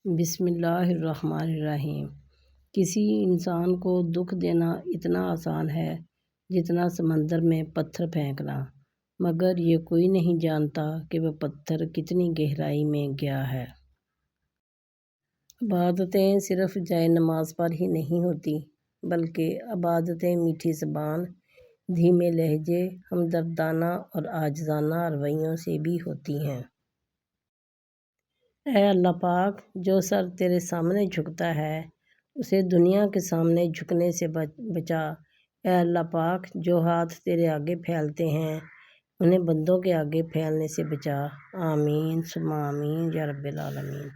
بسم اللہ الرحمن الرحیم۔ کسی انسان کو دکھ دینا اتنا آسان ہے جتنا سمندر میں پتھر پھینکنا، مگر یہ کوئی نہیں جانتا کہ وہ پتھر کتنی گہرائی میں گیا ہے۔ عبادتیں صرف جائے نماز پر ہی نہیں ہوتی، بلکہ عبادتیں میٹھی زبان، دھیمے لہجے، ہمدردانہ اور عاجزانہ رویوں سے بھی ہوتی ہیں۔ اے اللہ پاک، جو سر تیرے سامنے جھکتا ہے اسے دنیا کے سامنے جھکنے سے بچا۔ اے اللہ پاک، جو ہاتھ تیرے آگے پھیلتے ہیں انہیں بندوں کے آگے پھیلنے سے بچا۔ آمین ثم آمین یا رب العالمین۔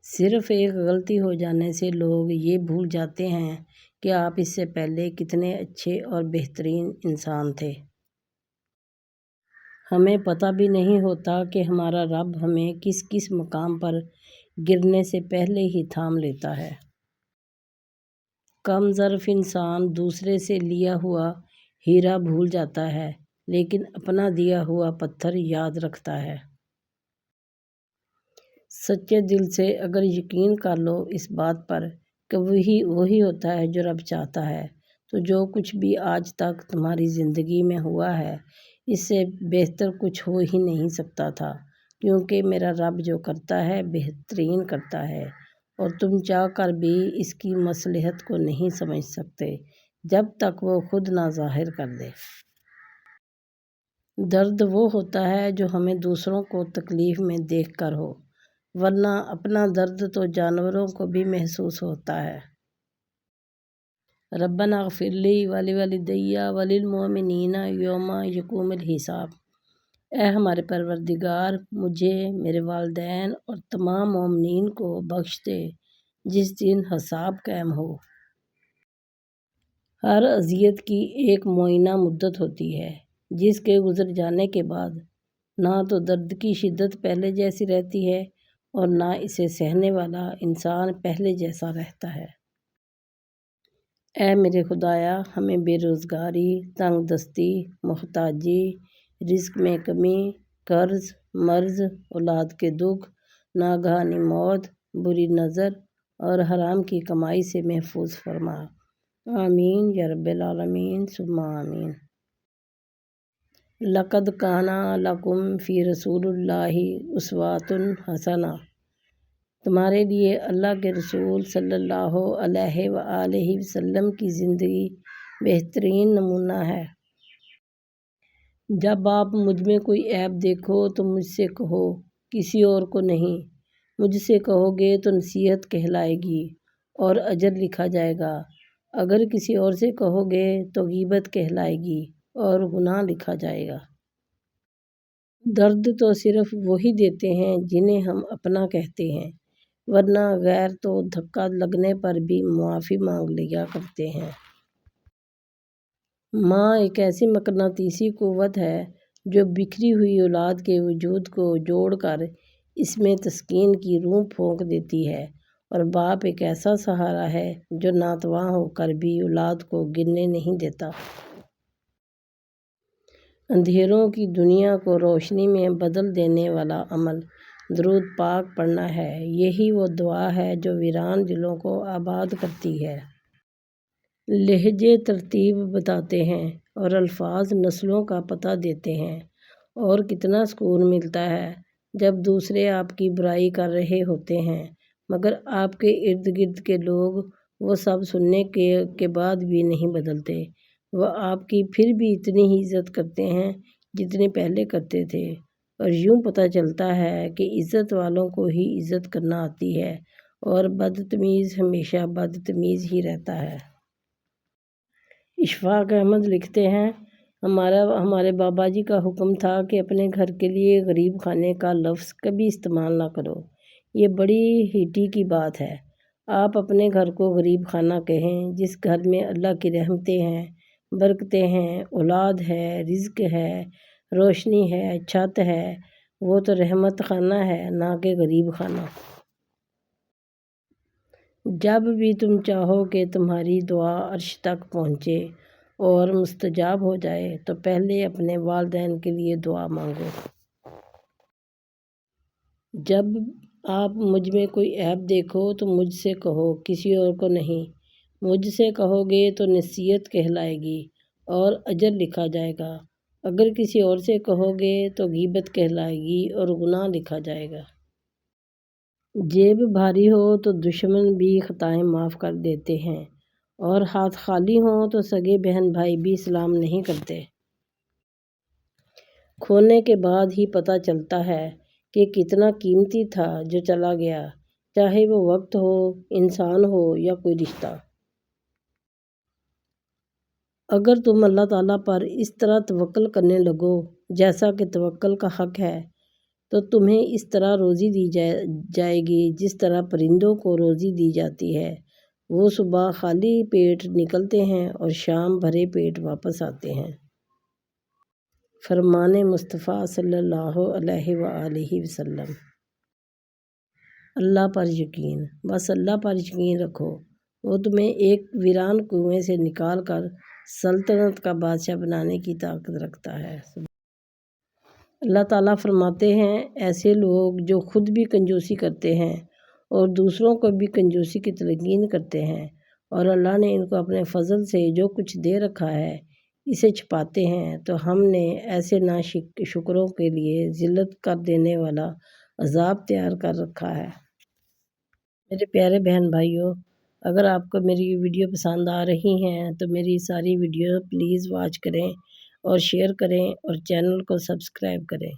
صرف ایک غلطی ہو جانے سے لوگ یہ بھول جاتے ہیں کہ آپ اس سے پہلے کتنے اچھے اور بہترین انسان تھے۔ ہمیں پتہ بھی نہیں ہوتا کہ ہمارا رب ہمیں کس کس مقام پر گرنے سے پہلے ہی تھام لیتا ہے۔ کم ظرف انسان دوسرے سے لیا ہوا ہیرا بھول جاتا ہے، لیکن اپنا دیا ہوا پتھر یاد رکھتا ہے۔ سچے دل سے اگر یقین کر لو اس بات پر کہ وہی ہوتا ہے جو رب چاہتا ہے، تو جو کچھ بھی آج تک تمہاری زندگی میں ہوا ہے اس سے بہتر کچھ ہو ہی نہیں سکتا تھا، کیونکہ میرا رب جو کرتا ہے بہترین کرتا ہے، اور تم چاہ کر بھی اس کی مصلحت کو نہیں سمجھ سکتے جب تک وہ خود نہ ظاہر کر دے۔ درد وہ ہوتا ہے جو ہمیں دوسروں کو تکلیف میں دیکھ کر ہو، ورنہ اپنا درد تو جانوروں کو بھی محسوس ہوتا ہے۔ ربنا اغفر لی ولوالدی وللمؤمنین یوم یقوم الحساب۔ اے ہمارے پروردگار، مجھے، میرے والدین اور تمام مومنین کو بخش دے جس دن حساب قائم ہو۔ ہر اذیت کی ایک معینہ مدت ہوتی ہے جس کے گزر جانے کے بعد نہ تو درد کی شدت پہلے جیسی رہتی ہے اور نہ اسے سہنے والا انسان پہلے جیسا رہتا ہے۔ اے میرے خدایا، ہمیں بے روزگاری، تنگ دستی، محتاجی، رزق میں کمی، قرض، مرض، اولاد کے دکھ، ناگہانی موت، بری نظر اور حرام کی کمائی سے محفوظ فرما۔ آمین یا رب العالمین ثم آمین۔ لقد کان لکم فی رسول اللہ اسوۃ حسنہ۔ تمہارے لیے اللہ کے رسول صلی اللہ علیہ وآلہ وسلم کی زندگی بہترین نمونہ ہے۔ جب آپ مجھ میں کوئی عیب دیکھو تو مجھ سے کہو، کسی اور کو نہیں۔ مجھ سے کہو گے تو نصیحت کہلائے گی اور اجر لکھا جائے گا، اگر کسی اور سے کہو گے تو غیبت کہلائے گی اور گناہ لکھا جائے گا۔ درد تو صرف وہی دیتے ہیں جنہیں ہم اپنا کہتے ہیں، ورنہ غیر تو دھکا لگنے پر بھی معافی مانگ لیا کرتے ہیں۔ ماں ایک ایسی مقناطیسی قوت ہے جو بکھری ہوئی اولاد کے وجود کو جوڑ کر اس میں تسکین کی روح پھونک دیتی ہے، اور باپ ایک ایسا سہارا ہے جو ناتواں ہو کر بھی اولاد کو گرنے نہیں دیتا۔ اندھیروں کی دنیا کو روشنی میں بدل دینے والا عمل درود پاک پڑھنا ہے۔ یہی وہ دعا ہے جو ویران دلوں کو آباد کرتی ہے۔ لہجے ترتیب بتاتے ہیں اور الفاظ نسلوں کا پتہ دیتے ہیں، اور کتنا سکون ملتا ہے جب دوسرے آپ کی برائی کر رہے ہوتے ہیں مگر آپ کے ارد گرد کے لوگ وہ سب سننے کے بعد بھی نہیں بدلتے، وہ آپ کی پھر بھی اتنی ہی عزت کرتے ہیں جتنی پہلے کرتے تھے، اور یوں پتہ چلتا ہے کہ عزت والوں کو ہی عزت کرنا آتی ہے اور بدتمیز ہمیشہ بدتمیز ہی رہتا ہے۔ اشفاق احمد لکھتے ہیں، ہمارے بابا جی کا حکم تھا کہ اپنے گھر کے لیے غریب خانے کا لفظ کبھی استعمال نہ کرو۔ یہ بڑی ہیٹی کی بات ہے۔ آپ اپنے گھر کو غریب خانہ کہیں جس گھر میں اللہ کی رحمتیں ہیں، برکتیں ہیں، اولاد ہے، رزق ہے، روشنی ہے، چھت ہے، وہ تو رحمت خانہ ہے، نہ کہ غریب خانہ۔ جب بھی تم چاہو کہ تمہاری دعا عرش تک پہنچے اور مستجاب ہو جائے تو پہلے اپنے والدین کے لیے دعا مانگو۔ جب آپ مجھ میں کوئی عیب دیکھو تو مجھ سے کہو، کسی اور کو نہیں۔ مجھ سے کہو گے تو نصیحت کہلائے گی اور اجر لکھا جائے گا، اگر کسی اور سے کہو گے تو غیبت کہلائے گی اور گناہ لکھا جائے گا۔ جیب بھاری ہو تو دشمن بھی خطائیں معاف کر دیتے ہیں، اور ہاتھ خالی ہوں تو سگے بہن بھائی بھی سلام نہیں کرتے۔ کھونے کے بعد ہی پتہ چلتا ہے کہ کتنا قیمتی تھا جو چلا گیا، چاہے وہ وقت ہو، انسان ہو یا کوئی رشتہ۔ اگر تم اللہ تعالیٰ پر اس طرح توکل کرنے لگو جیسا کہ توکل کا حق ہے، تو تمہیں اس طرح روزی دی جائے گی جس طرح پرندوں کو روزی دی جاتی ہے۔ وہ صبح خالی پیٹ نکلتے ہیں اور شام بھرے پیٹ واپس آتے ہیں۔ فرمان مصطفیٰ صلی اللہ علیہ وآلہ وسلم۔ اللہ پر یقین، بس اللہ پر یقین رکھو، وہ تمہیں ایک ویران کنویں سے نکال کر سلطنت کا بادشاہ بنانے کی طاقت رکھتا ہے۔ اللہ تعالیٰ فرماتے ہیں، ایسے لوگ جو خود بھی کنجوسی کرتے ہیں اور دوسروں کو بھی کنجوسی کی تلقین کرتے ہیں، اور اللہ نے ان کو اپنے فضل سے جو کچھ دے رکھا ہے اسے چھپاتے ہیں، تو ہم نے ایسے ناشکروں کے لیے ذلت کر دینے والا عذاب تیار کر رکھا ہے۔ میرے پیارے بہن بھائیوں، اگر آپ کو میری ویڈیو پسند آ رہی ہیں تو میری ساری ویڈیو پلیز واچ کریں اور شیئر کریں اور چینل کو سبسکرائب کریں۔